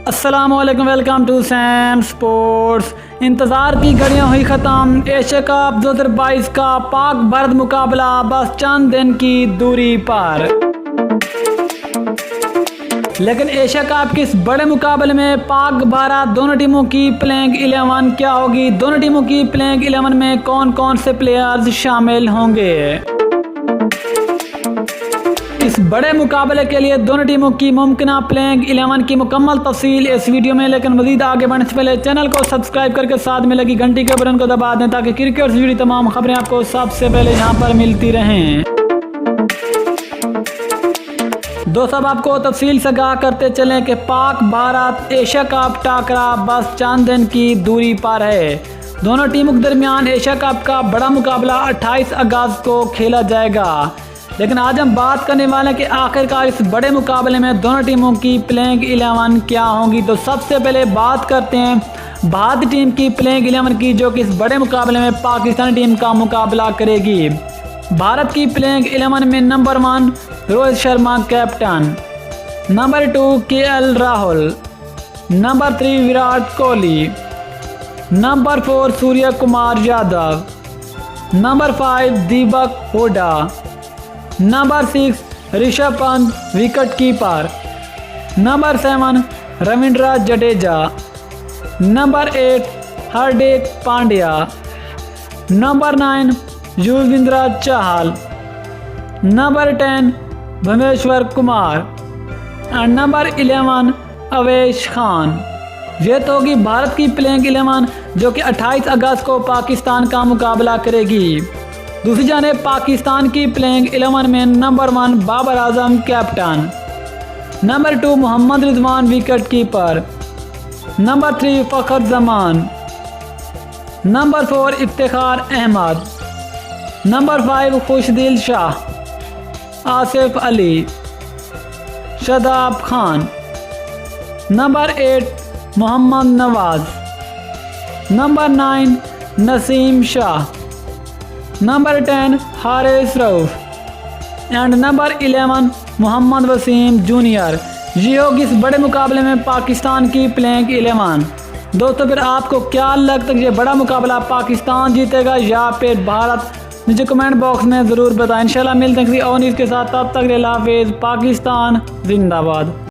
अस्सलामुअलैकुम, welcome to Sam sports. इंतज़ार की घड़ियां हुई ख़त्म। एशिया कप 2022 का पाक भारत मुकाबला बस चंद दिन की दूरी पर। लेकिन एशिया कप के इस बड़े मुकाबले में पाक भारत दोनों टीमों की प्लेइंग 11 क्या होगी, दोनों टीमों की प्लेइंग 11 में कौन कौन से प्लेयर्स शामिल होंगे। इस बड़े मुकाबले के लिए दोनों टीमों की मुमकिना प्लेइंग 11 की मुकम्मल तफसील इस वीडियो में। लेकिन मज़ीद आगे बढ़ने से पहले चैनल को सब्सक्राइब करके साथ में लगी घंटी के बटन को दबा दें ताकि क्रिकेट से जुड़ी तमाम खबरें आपको सबसे पहले यहाँ पर मिलती रहें। दोस्तों, आपको तफसील से आगाह करते चलें कि पाक भारत एशिया कप टाकरा बस चंद दिन की दूरी पर है। दोनों टीमों के दरमियान एशिया कप का बड़ा मुकाबला 28 अगस्त को खेला जाएगा। लेकिन आज हम बात करने वाले हैं कि आखिरकार इस बड़े मुकाबले में दोनों टीमों की प्लेइंग 11 क्या होंगी। तो सबसे पहले बात करते हैं भारतीय टीम की प्लेइंग 11 की, जो कि इस बड़े मुकाबले में पाकिस्तानी टीम का मुकाबला करेगी। भारत की प्लेइंग 11 में number 1 Rohit Sharma captain, number 2 KL Rahul, number 3 Virat Kohli, number 4 Surya Kumar Yadav, number 5 Deepak Hooda, number 6 Rishabh Pant wicket keeper, number 7 Ravindra Jadeja, number 8 Hardik Pandya, number 9 Yuzvendra Chahal, number 10 Bhuvneshwar Kumar और नंबर 11 अवेश खान। ये तो होगी भारत की प्लेइंग 11, जो कि 28 अगस्त को पाकिस्तान का मुकाबला करेगी। दूसरी जानिब पाकिस्तान की प्लेइंग 11 में number 1 Babar Azam captain, number 2 Mohammad Rizwan wicket keeper, number 3 Fakhar Zaman, number 4 Iftikhar Ahmed, number 5 Khushdil Shah, Asif Ali, Shadab Khan, number 8 Mohammad Nawaz, number 9 Naseem Shah, number 10 Haris Rauf and number 11 Mohammad Wasim junior. ये होगी इस बड़े मुकाबले में पाकिस्तान की प्लेइंग 11। दोस्तों, फिर आपको क्या लगता है कि ये बड़ा मुकाबला पाकिस्तान जीतेगा या फिर भारत? मुझे कमेंट बॉक्स में ज़रूर बताएं। इंशाल्लाह मिलते हैं किसी और न्यूज़ के साथ। तब तक अल्लाह हाफिज़। पाकिस्तान जिंदाबाद।